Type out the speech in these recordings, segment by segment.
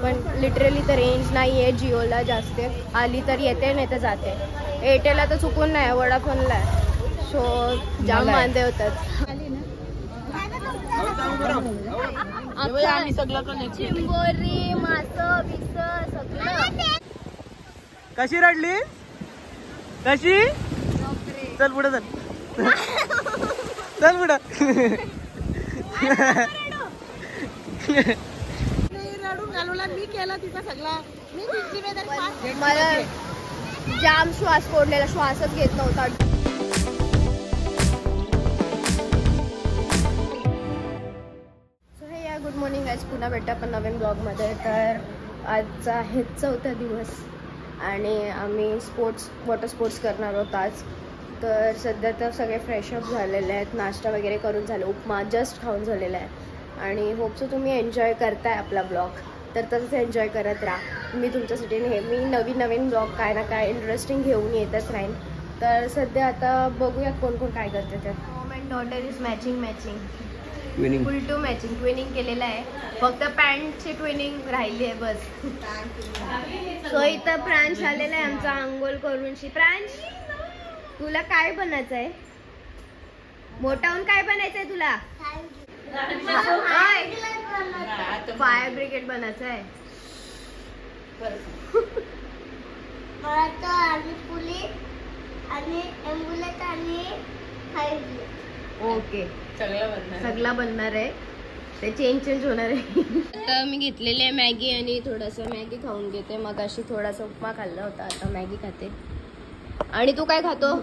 पण लिटरली तर रेंज नाही आहे जिओला जास्त. आली तर येते नाही तर जाते. एअरटेलला तर चुकून नाही, वडाफोनला आहे. सो जाम वांदे होतात. चिंबोरी मासं बिस सगळं. कशी रडली कशी? चल पुढे चल. चल पुढे. रडून घालवला मी, केला तिचा सगळा मी. मला जाम श्वास कोंडलेला, श्वासच घेत नव्हता. गुड मॉर्निंग गाईज, पुन्हा भेटा पण नवीन ब्लॉगमध्ये. तर आजचा आहे 4था दिवस आणि आम्ही वॉटर स्पोर्ट्स करणार आहोत आज. तर सध्या तर सगळे फ्रेशअप झालेले आहेत, नाश्ता वगैरे करून झालं, उपमा जस्ट खाऊन झालेला आहे. आणि होपसो तुम्ही एन्जॉय करताय आपला ब्लॉग. तर तसंच एन्जॉय करत राहा. मी तुमच्यासाठी नेहमी नवीन ब्लॉग काय ना काय इंटरेस्टिंग घेऊन येतच राहीन. तर सध्या आता बघूया कोण कोण काय करते. तर mom and daughter is matching full to matching. Twinning केलेलं आहे, फक्त पॅन्टची ट्विनिंग राहिली आहे बस. सो इथं प्रांश आलेला आहे आमचा अंघोळ करून. प्रांश, तुला काय बनायचं आहे? मोठा होऊन काय बनायचं आहे तुला? फायर ब्रिगेड बनायचं आहे. मला तर आर्मी पोलीस आणि ॲम्ब्युलन्स आणि फायर. ओके, सगळा बनणार आहे. ते चेंज होणार आहे. आता मी घेतलेली आहे मॅगी आणि थोडंसं मॅगी खाऊन घेते. मग अशी थोडासा उपमा खाल्ला होता, आता मॅगी खाते. आणि तू काय खातो?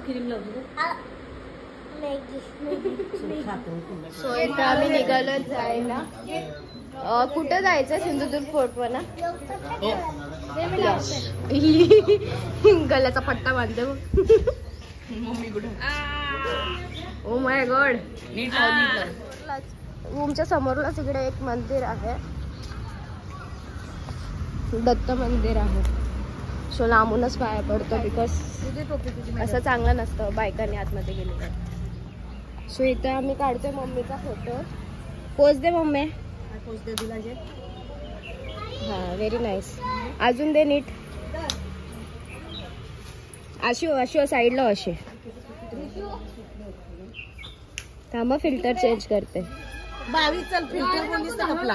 सो इथं आम्ही निघालो जायला. कुठं जायचं? सिंधुदुर्ग फोर्टवर ना. गल्याचा पट्टा बांधते ओ माय गॉड. रूमच्या समोरलाच इकडे एक मंदिर आहे, दत्त मंदिर आहे. सो लांबूनच पाया पडतो, बिकॉज असं चांगलं नसतं बायकांनी आतमध्ये गेलेलं. सो इथं आम्ही काढतोय मम्मीचा फोटो. पोच दे मम्मी. पोच दे तुला जे. हा, व्हेरी नाईस. अजून दे नीट. अशी साईडला अशी. थांबा, फिल्टर चेंज करते. 22 चल फिल्टर कोणीच ना आपला.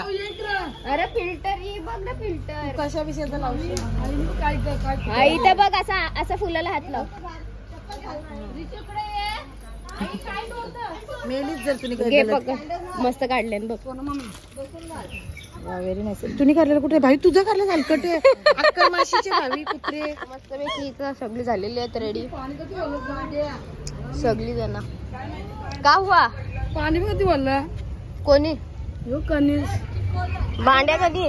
अरे फिल्टर ही बघ ना, फिल्टर कशा विषयाचं लावशील? काय इथे बघ, असा फुलाला हात लाव. मेलीच जर तुम्ही घे बघ, मस्त काढले बघ. Very nice. तुम्ही काढलेलं कुठे भाई? तुझं काढलं हलकट आहे. अक्कर माशीचे भावी कुत्रे मस्त पैकी इथं सगळी झालेली आहेत रेडी, सगळी जण. का हुआ? पाणी कधी बोलला कोणी? कणीस भांड्या कधी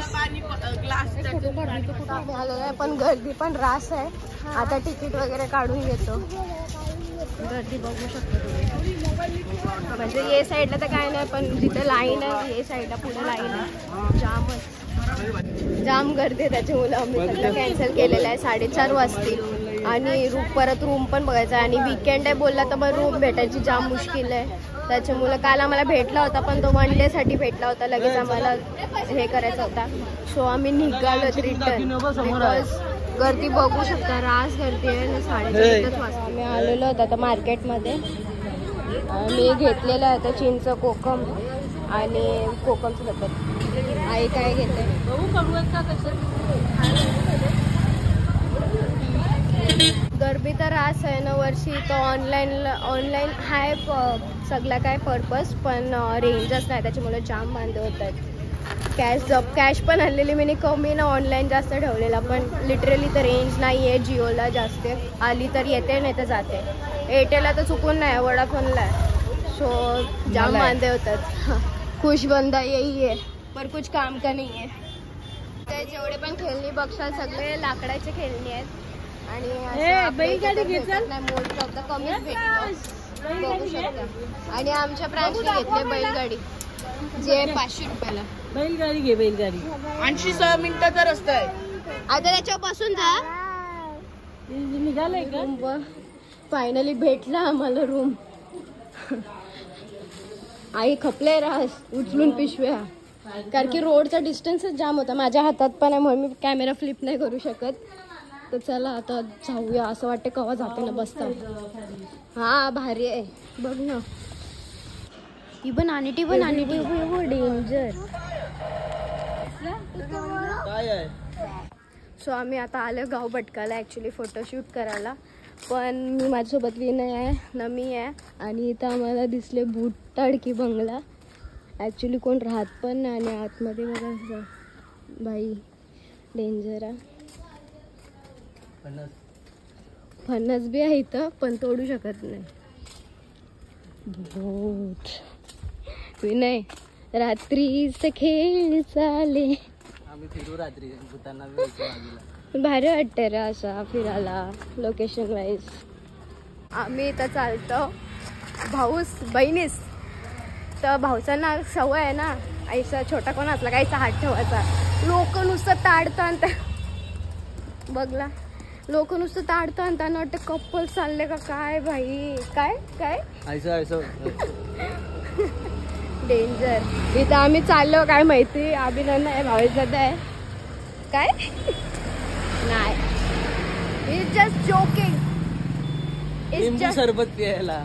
पण गर्दी पण रास आहे. आता तिकीट वगैरे काढून घेतो. गर्दी बघू शकतो तुम्ही. म्हणजे ये साईडला तर काय नाही, पण जिथे लाईन आहे ये साईडला पुढे लाईन आहे. जाम गर्दी आहे, त्याच्यामुळे आम्ही सगळं कॅन्सल केलेलं आहे. 4:30 वाजतील आणि परत रूम पण बघायचा आहे. आणि वीकेंड आहे बोलला तर मग रूम भेटायची जाम मुश्किल आहे. त्याच्यामुळे काल आम्हाला भेटला होता, पण तो 1 डे साठी भेटला होता. लगेच आम्हाला हे करायचा होता. सो आम्ही निघालो रिटर्न, बिकॉज गर्दी बघू शकता, रास गर्दी आहे. 4:30 वाजता आम्ही आलेलो होतो आता मार्केटमध्ये. मी घेतलेलं आहे आता चिंच, कोकम आणि कोकमचं सरबत. आई काय घेते? गरबी तर रास आहे ना वर्षी. तो ऑनलाईन हाय सगळा काय पर्पज, पण रेंजच नाही, त्याच्यामुळे जाम बांधे होत आहेत. कॅश पण आणलेली मी कमी ना, ऑनलाईन जास्त ठेवलेला, पण लिटरली तर रेंज नाही आहे जिओला जास्त. आली तर येते नाही तर जाते. एअरटेलला तर चुकून नाही, वडाफोनला आहे. सो जाम बांधे होतात. खुश बंदा यही है, पर कुछ काम का नाही आहे. ते जेवढे पण खेळणी बघशाल सगळे लाकडाचे खेळणी आहेत. आणि बैलगाडी कमीच भेटतो, बघू शकता. आणि आमच्या ब्रांचने घेतले बैलगाडी, जे 500 रुपयाला. बैलगाडी घे, बैलगाडी. 86 मिनिटाचा रस्ता आहे. आता त्याच्यापासून जा. निघालंय का? फायनली भेटला आम्हाला रूम. आई खपले रास उचलून पिशव्या. कारण की रोडचा डिस्टन्सच जाम होता. माझ्या हातात पण आहे म्हणून मी कॅमेरा फ्लिप नाही करू शकत. तर चला आता जाऊया. असं वाटतं कवा जाते ना बसता. हा भारी आहे बघ ना. ती पण आणि डेंजर. काय आहे? सो आम्ही आता आलो गाव भटकाला ॲक्च्युली फोटोशूट करायला. पण मी माझ्यासोबत विनय आहे ना मी आहे. आणि इथं आम्हाला दिसले भूताडकी बंगला. ॲक्च्युली कोण राहत पण नाही. आणि आतमध्ये बघा बाई डेंजर आहे. फणस बी आहे इथं पण तोडू शकत नाही. भूत विनय रात्रीचे खेळ चाले. आम्ही फिरू रात्री भूतांना भारी वाटतं रे असा फिरायला लोकेशन वाईज. आम्ही इथं चालतो भाऊस बहिणीस. तर भाऊचा ना सवय आहे ना आईचा छोटा कोण असला काहीचा हात ठेवायचा. लोक नुसतं ताडतात बघला. लोक नुसतं ताडतात आणि त्यांना वाटतं कपल चालले का काय भाई. काय काय डेंजर. इथं आम्ही चाललो काय माहिती. अभिनंदन आहे भावेशदादा आहे काय नाही. It's just joking. लिंबू सरबत प्यायला.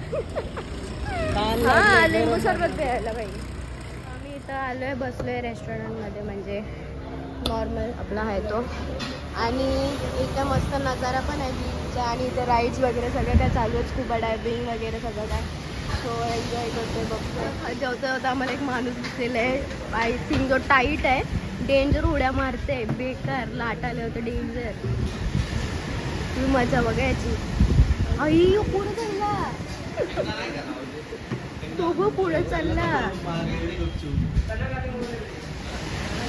हा लिंबू सरबत प्यायला बाई. आम्ही इथं आलोय बसलोय रेस्टॉरंटमध्ये म्हणजे नॉर्मल आपला आहे तो. आणि इथं मस्त नजारा पण आहे बीचचा. आणि इथे राईड्स वगैरे सगळं काय चालू आहे. स्कुबा डायव्हिंग वगैरे सगळं काय. सो एन्जॉय करतोय बघतोय. जेवता जेवता आम्हाला एक माणूस दिसलेला आहे आय थिंक जो टाईट आहे. डेंजर उड्या मारते बेकार. लाट आले होते डेंजर. तुम्ही मजा बघायची. आई पुढे चालला तो पुढे चालला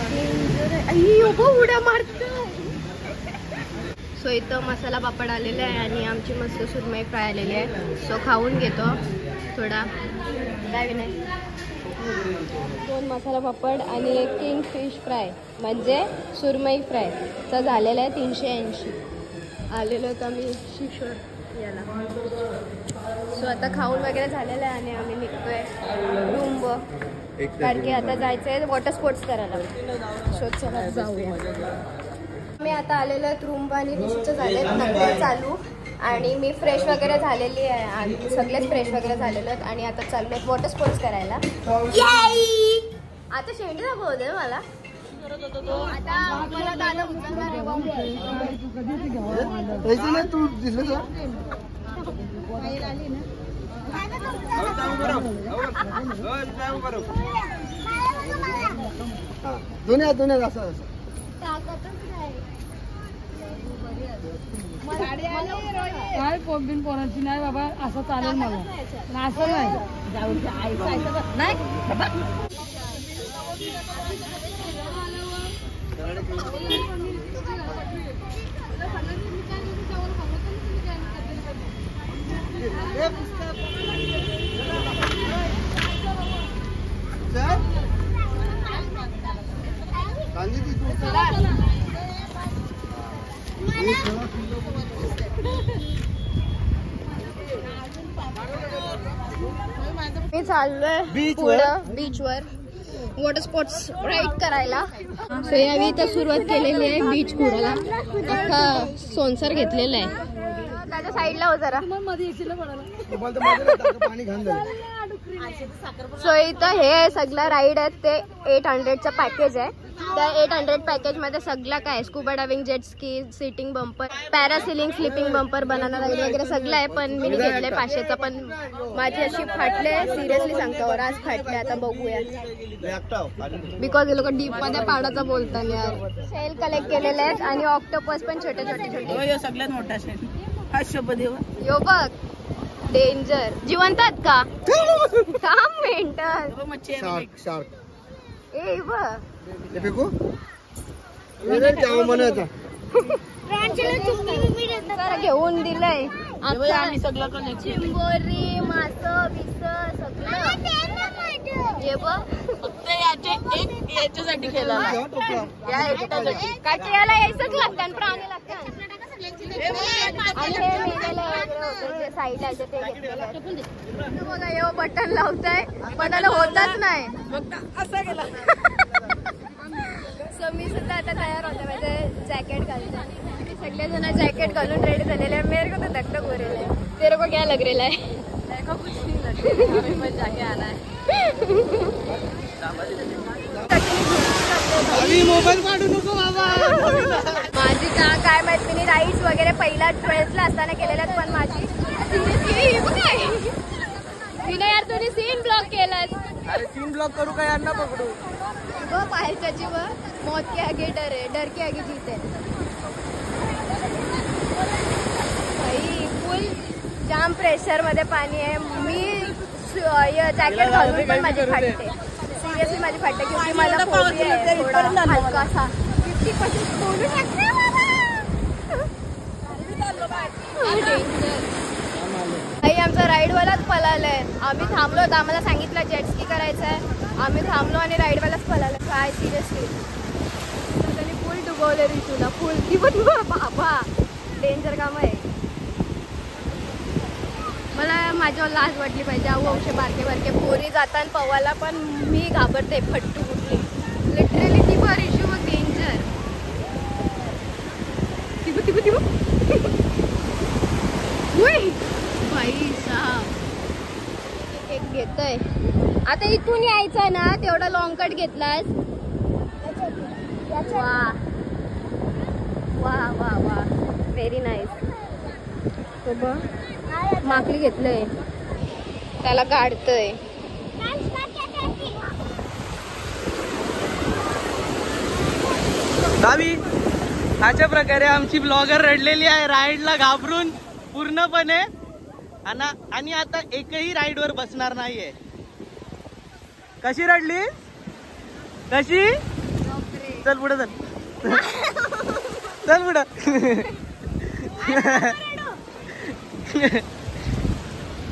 डेंजर आहे. आई उड्या मारतो. सो इथं मसाला पापड आलेला आहे आणि आमची मस्त सुरमई फ्राय आलेली आहे. सो खाऊन घेतो थोडा. काय नाही 2 मसाला पापड आणि 1 किंग फिश फ्राय म्हणजे सुरमई फ्राय चा झालेला आहे 380. आलेलो होतो आम्ही शिशोर याला. सो आता खाऊन वगैरे झालेलं आहे आणि आम्ही निघतोय रूम कारण की आता जायचं आहे वॉटर स्पोर्ट्स करायला. सो चला जाऊया. मी आता आलेलो आहे रूम आणि रिशूचं झाले नंतर चालू. आणि मी फ्रेश वगैरे झालेली आहे आणि सगळेच फ्रेश वगैरे झालेले आहेत. आणि आता चाललो आहे वॉटर स्पोर्ट्स करायला. आता शेंडी दाखवते मला. आता मला दादा उचलणार दोन्ही असं काय बिन पोरांची नाही बाबा. असं चालेल मला असं नाही जाऊ नाही बाबा. मी चाललोय पुढं बीचवर वॉटर स्पोर्ट्स राईड करायला. सो यावेळी इथं सुरुवात केलेली आहे बीच कुडाला. अख्खा सोनसर घेतलेला आहे. त्याच्या साईडला हो जरा. सो इथं हे सगळं राईड आहेत ते 800चं पॅकेज आहे. त्या 800 पॅकेज मध्ये सगळं काय scuba diving jet ski sitting bumper parasailing slipping bumper banana ride वगैरे सगळं आहे. पण मी घेतले 500चं पण माझी अशी फाटले सिरियसली सांगतो आज फाटले. आता बघूया बिकॉज हे लोक डीप मध्ये पाडाचा बोलतात यार. सेल कलेक्ट केलेले आहेत आणि ऑक्टोपस पण छोटे छोटे सगळ्यात मोठा यो बघ डेंजर. जिवंत आहेत का काम मेंटल ए बघ घेऊन दिलंय चिंबोरी मास बिस सगळं. हे बघ फक्त याच्यासाठी केला. काय याला यायचंच लागतं प्राणी लागतात. आणि हे मेलेलं जे साईड आहे ते घेतलेलं. बघा हे बटन लावताय पण त्याला होतच नाही. असं गेला सो मी सुद्धा आता तयार होते म्हणजे जॅकेट घालते. सगळेजण जॅकेट घालून रेडी झालेले आहे. मेरे को तो धक धक हो रहा है. तेरे को क्या लग रहा है? मेरे को कुछ नहीं लग रहा है. मैं जाके आना है. मोबाईल काढू नको बाबा. माझी काय माहित मी राईड्स वगैरे पहिला 12th ला असताना केलेल्यात पण माझी विनय यार तुम्ही सीन ब्लॉक केलास. अरे सीन ब्लॉक करू काय यांना पकडू. वो पाहायची व मौत के आगे डर के आगे जीत है. भाई फुल जाम प्रेशर मध्ये पाणी आहे. मी जॅकेट घालून पण माझी फाटते. सिरियसली माझी फाटते क्योंकि मला फोबिया आहे थोडा हलकासा. 50% बोलू शकते भाई. आमचा राईडवालाच पळालाय. आम्ही थांबलो होतो. आम्हाला सांगितलं जेटस्की करायचं आहे. आम्ही थांबलो आणि राईडवालाच पळाला. काय सिरियसली त्यांनी फुल डुबवले रिशूला फुल. ती पण बाबा डेंजर काम आहे. मला माझ्यावर लाज वाटली पाहिजे. असे बारके बारके पोरी जाताना पवायला पण मी घाबरते फट्टू कुठली. लिटरली ती पण इशू मग डेंजर. तिबू तिबू तिबू भाई साहब एक घेतोय. आता इथून यायचं ना तेवढा लॉंग कट घेतलास. वा वा वा वा व्हेरी नाईस. तो बघ माकली घेतलंय त्याला काढतोय. दावी अशा प्रकारे आमची ब्लॉगर रडलेली आहे राईडला घाबरून पूर्णपणे. आणि आता एकही राईड वर बसणार नाहीये. कशी रडली कशी. चल पुढे चल. चल पुढे.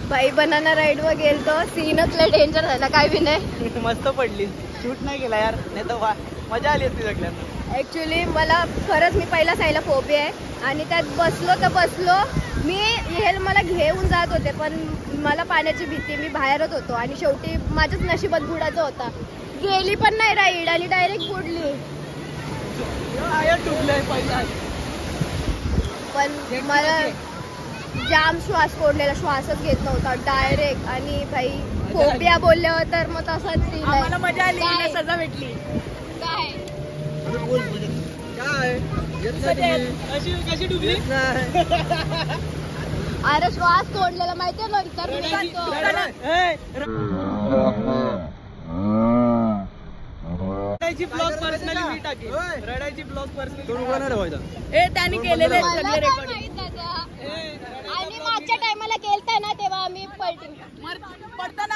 बाई बनाना राईड वर गेलतो. सीनच लय डेंजर झाला. काय विनय मस्त पडली. शूट नाही केला यार नाही तर मजा आली असती सगळ्यांना. ऍक्च्युली मला खरंच मी पहिला साईला फोबिया आहे आणि त्यात बसलो तर बसलो. मी हे मला घेऊन जात होते पण मला पाण्याची भीती. मी बाहेरच होतो आणि शेवटी माझ्याच नशिबात बुडायचं होता. गेली पण नाही राईड आणि डायरेक्ट बुडली. पण मला जाम श्वास कोंडलेला. श्वासच घेत नव्हता डायरेक्ट. आणि भाई फोबिया बोलल्यावर तर मग तसाच सीन आहे. मजा आली. सजा भेटली. काय कशी डुबली. अरे श्वास तोडलेला माहितीये नंतर रडायची ब्लॉग पर्सनली मी टाकेन. रडायची ब्लॉग पर्सनली त्यांनी केलेले आणि मागच्या टायमाला गेलता ना तेव्हा आम्ही पडताना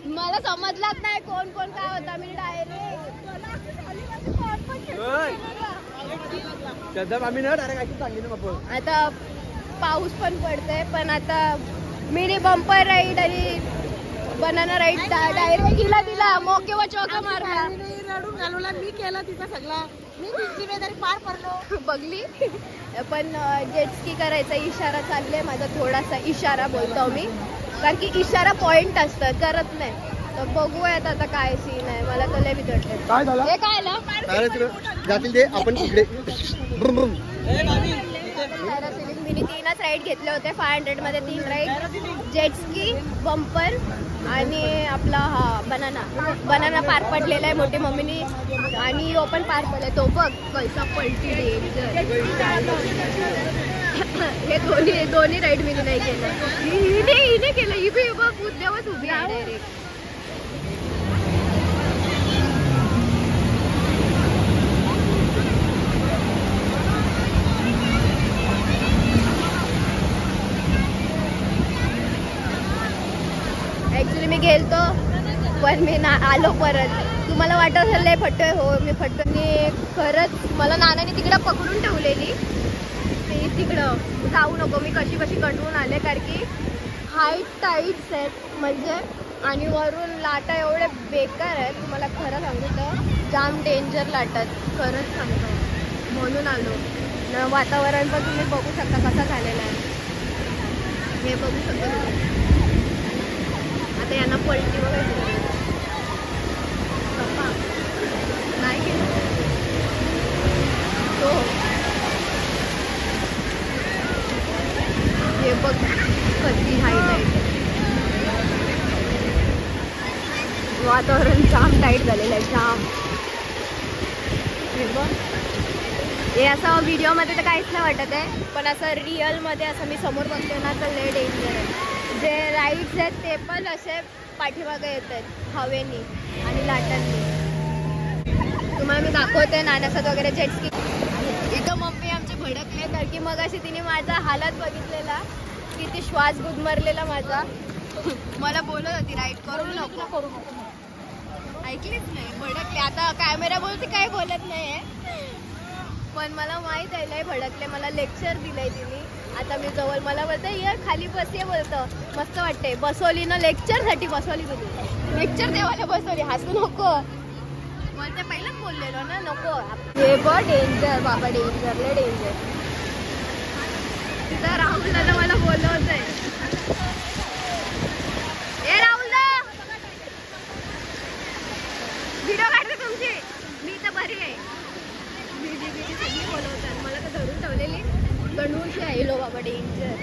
मला समजलाच नाही कोण कोण काय होता. मी डायरेक्ट आता पाऊस पण पडतोय पण आता मिनी बंपर राईड आणि बनाना राईड डायरेक्ट दिला मोकेवा चौका मारला. रडून घालवला. मी केला तिचा सगळा. मी जिम्मेदारी पार पडलो. बघली. पण जेटस्की करायचा इशारा चालले माझा. थोडासा इशारा बोलतो मी कारण की इशारा पॉइंट असतं करत नाही. तर बघूयात आता काय सीन आहे. मला तर लय भीती वाटते. काय झालं हे काय आलं जातील ते आपण इकडे. पॅरासेलिंग मी 3च राईड घेतले होते. 500 मध्ये 3 राईड. जेटस्की बंपर आणि आपला हा बनाना पार पडलेला आहे मोठी मम्मीनी. आणि तो पण पार पडलाय. तो बघ कैसा पलटी डेंजर. हे दोन्ही राईड मी नाही केलं. हिने केलं. ही बी बघ उद्यावच उभी आहे डायरेक्ट. ऍक्च्युली मी गेलतो पण मी आलो परत. तुम्हाला वाटत असेल लय फटतोय. हो मी फटतो. मी खरंच मला नानाने तिकडं पकडून ठेवलेली. ते तिकडं जाऊ नको. मी कशी कटवून आले कारण की हाईट टाईट्स आहेत म्हणजे. आणि वरून लाटा एवढे बेकार आहेत. तुम्हाला खरं सांगू तर जाम डेंजर लाटत. खरंच सांगतो म्हणून आलो. वातावरण पण तुम्ही बघू शकता कसं झालेलं आहे. हे बघू शकता तुम्ही. आता यांना पलटी बघायची. नाही केलं हो. हे बघ कधी हायलाइट. वातावरण जाम टाईट झालेलं आहे, जाम. हे बघ, हे असं व्हिडिओमध्ये तर काहीच नाही वाटत आहे, पण असं रिअलमध्ये असं मी समोर बसले ना तर लय डेंजर आहे. जे राईड्स आहेत ते पण असे पाठीमागे येत आहेत हवेनी आणि लाटांनी. तुम्हाला मी दाखवते नाण्यासात वगैरे जेटस्की. इथं मम्मी आमचे भडकले तर की मग अशी तिने माझा हालत बघितलेला, किती श्वास गुदमरलेला माझा. मला बोलत होती राईड करू नको, ऐकलीच नाही, भडकले. आता कॅमेरा बोलते काय बोलत नाही, पण मला माहित आहे लय भडकले. मला लेक्चर दिलंय तिने. आता मी जवळ, मला बोलते ये खाली बसते, बोलतं मस्त वाटते. बसवली ना लेक्चरसाठी बसवली तुझी, लेक्चर देवाला बसवली, हसू नको बोलते. पहिलंच बोललेलो ना नको. हे बघ डेंजर बाबा, डेंजर लय डेंजर. तिथं राहुलला मला बोलवत आहे. ए राहुल व्हिडिओ काढते तुमची, मी तर बरी आहे. बीजी सगळी बोलवतात मला, तर धरून ठेवलेली गणूशी आहे. लो बाबा डेंजर.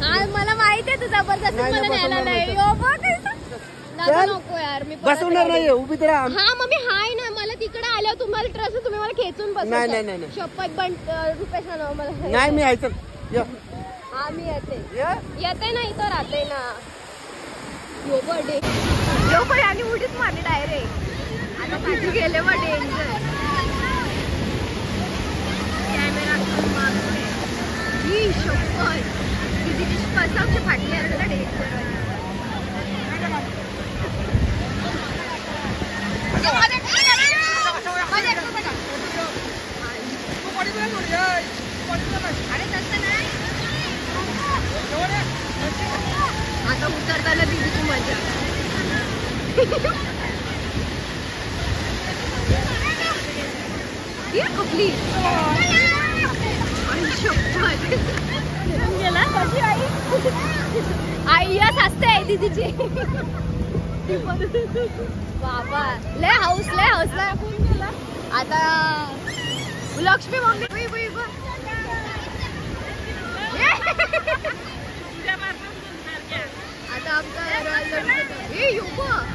हा मला माहिती आहे तू जबरदस्ती मला न्यायला नाही. नको यार, मी बसवणार नाही, उभी तर. हा मम्मी हाय ना, मला तिकडे आल्यावर तुम्हाला ट्रस्ट, तुम्ही मला खेचून बसवता. नाही शपथ पण रुपेश ना मला. नाही मी ऐकत. हा मी येते ना, इथं राहते ना. यो बर्थडे यो पण आणि उडीच मारली डायरेक्ट. आता पाठी गेले मग डेंजर. कॅमेरा ही शपथ किती कसाचे फाटले असं ना डेंजर. आता उतरताना दीदीची मजा. कुठली गेला कशी आई या हसते दीदीची. बाबा लय हाऊस ला गेला. आता लक्ष्मी मम्मी आता आमचा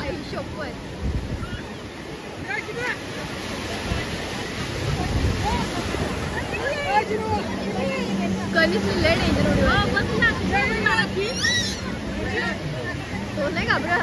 आई शपथ. कणीस लय डेंजर तो नाही घाबरा.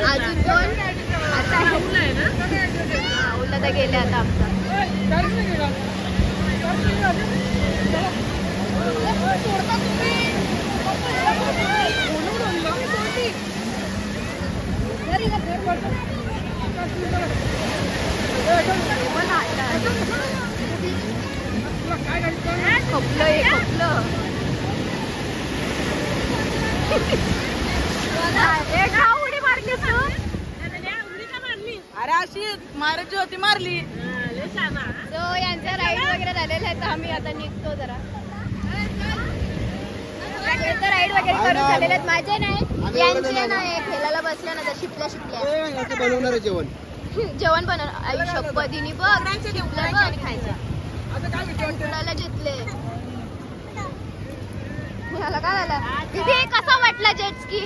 अजून दोन आता उल्ला गेले आता आमचा. खपलं उडी मारली तू. अरे अशी मारायची होती, मारली. तो यांचा राईड वगैरे झालेला आहे तर आम्ही आता निघतो जरा. राईड वगैरे करून झालेले आहेत. माझे नाही, यांचे नाही. खेळायला बसल्या ना तर शिपल्या बनवणार जेवण बनव. आई शपथीने बघ शिपल्या बघ खायचं. कुणाला जितले ह्याला काय झालं. तिथे कसा वाटला जेटस्की.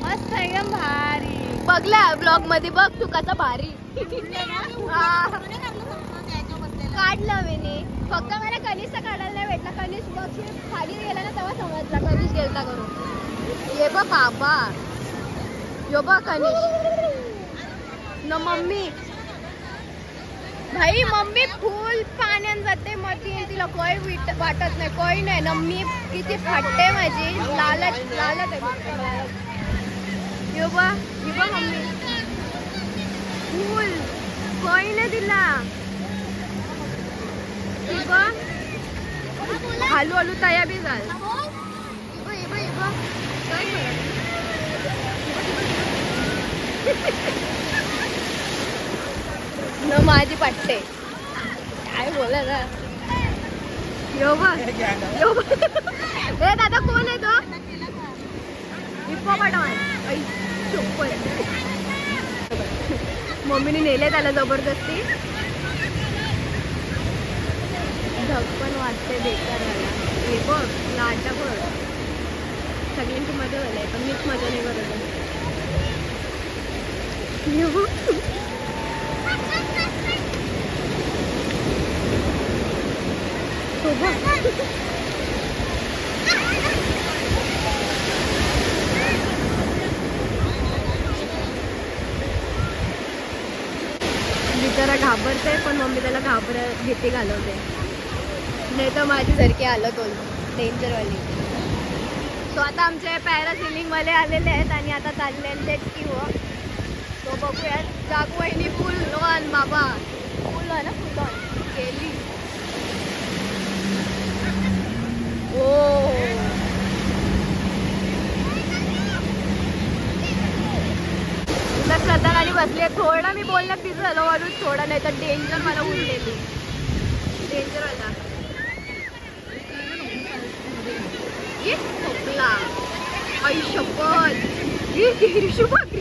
मस्त एकदम भारी. बघला ब्लॉग मध्ये बघ तू कसा भारी काढलं मी. फक्त मला कनिष्ठ काढायला नाही भेटला. कनिष्ठ बघ खाली गेला ना तेव्हा समजला कनिष्ठ गेलता करून. ये बघ बाबा, यो बघ कनिष्ठ न मम्मी. भाई मम्मी फुल पाण्यात जाते मग तिला काही वाटत नाही, काही नाही. मम्मी किती फाटते माझी, लालच आहे. यो बा मम्मी फुल काही नाही तिला. हळूहळू तया बी जाल न माझी पाटते काय बोला ना यो बघ ए दादा कोण आहे तो हिप्पो पाठवाय मम्मीने नेले त्याला जबरदस्ती धग पण वाटते बेकार झाला हे बघ नाटक बघ सगळ्यांची मजा झाली पण मीच मजा नाही करत बिचारा घाबरते पण मम्मी त्याला भीती घालवते नाही तर माझी झरकी आलं तो डेंजरवाली सो आता आमचे पॅरासिलिंग वाले आलेले आहेत आणि आता चालले आहेत की हो तो बघूयात जागू वहिनी फुल ऑन बाबा फुल ऑन फुल ऑन केली ओ श्रद्धा गाडी बसली थोडं मी बोलणं तिचं झालं वरून थोडं नाही तर डेंजर मला उडलेली डेंजर वाला खोकला आई शपथ रिशुभाग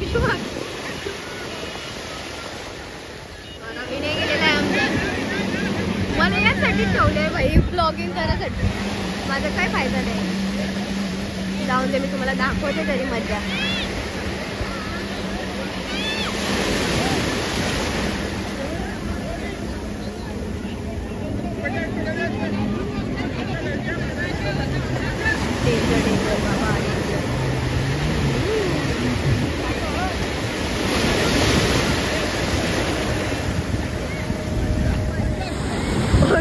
मी नाही गेलेला आहे आमच्या मला यासाठी ठेवलंय भाई ब्लॉगिंग करायसाठी माझा काय फायदा नाही जाऊन दे मी तुम्हाला दाखवते तरी मजा डेंजर बाबा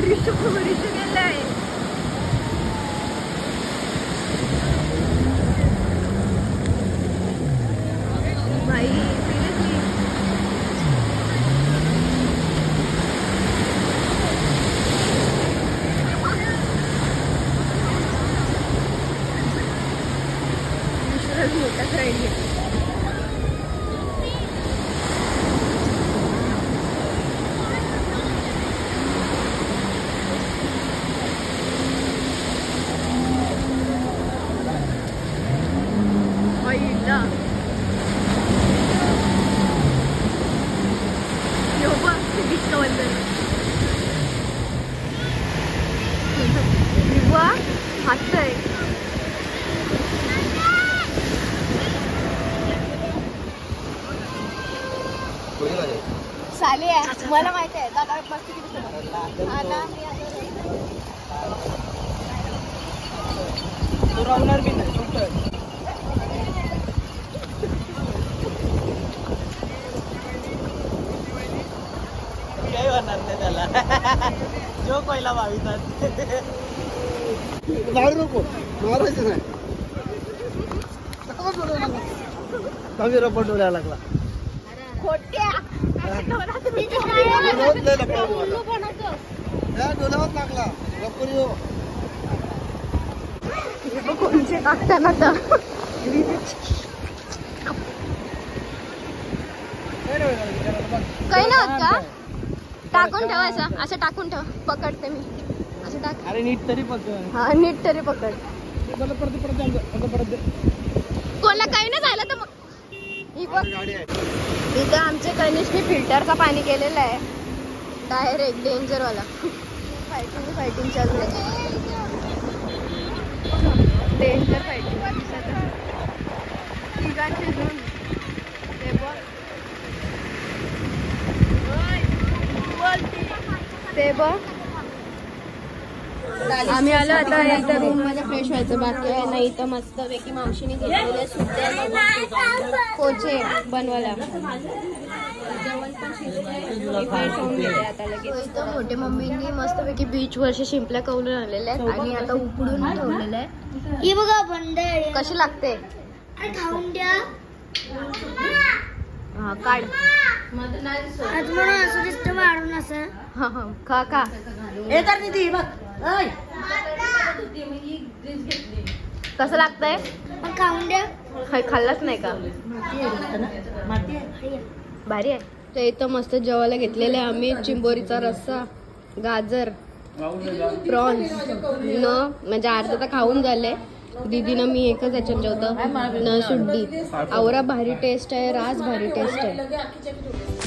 रिशू गेलाय भाई सिरियसली मोठाच राहिली हात आहे साली आहे मला माहिती आहे दादा मस्ती किती तो राहणार बी नाही काही होणार नाही त्याला जो पहिला भावितात मारू नको मारायचं नाही रबर डोळ्याला लागला खोट्या डोळ्यावर लागला रबर येऊ कोणचे टाकताना तर काही नव्हत का टाकून ठेवायचं असं टाकून ठेव पकडते मी असं टाक अरे नीट तरी पकड हा नीट तरी पकड कोणाला काही नाही झालं तर मग इथं आमच्या कनिष्ठने फिल्टरचं पाणी केलेलं आहे डायरेक्ट डेंजर वाला फायटिंग चालू आहे डेंजर फायटिंग तिघांचे झुंड ते बघ आम्ही आलो आता एकदा रूम मध्ये फ्रेश व्हायचं बाकी आहे नाही तर मस्त पैकी मावशीने घेतलेले सुद्धा पोचे बनवायला जेवण पण शिजले आता लगेच मोठे मम्मींनी मस्त पैकी बीच वरचे शिंपल्या कवलून आणलेल्या आहेत आणि आता उकडून ठेवलेलं आहे ही बघा बंद कशी लागते खाऊन द्या हा काढ असं दिसतं वाढून असं हा खा खा हे तर निधी बघ कसं लागतंय? खाल्लाच नाही का? भारी आहे. तर इथं मस्त जेवायला घेतलेलं आहे आम्ही. चिंबोरीचा रस्सा, गाजर, प्रॉन्स म्हणजे अर्धा तर खाऊन झालंय. दीदीनं मी एकच याच्यात जेवतं न सुड्डी. आवरा भारी टेस्ट आहे, रास भारी टेस्ट आहे.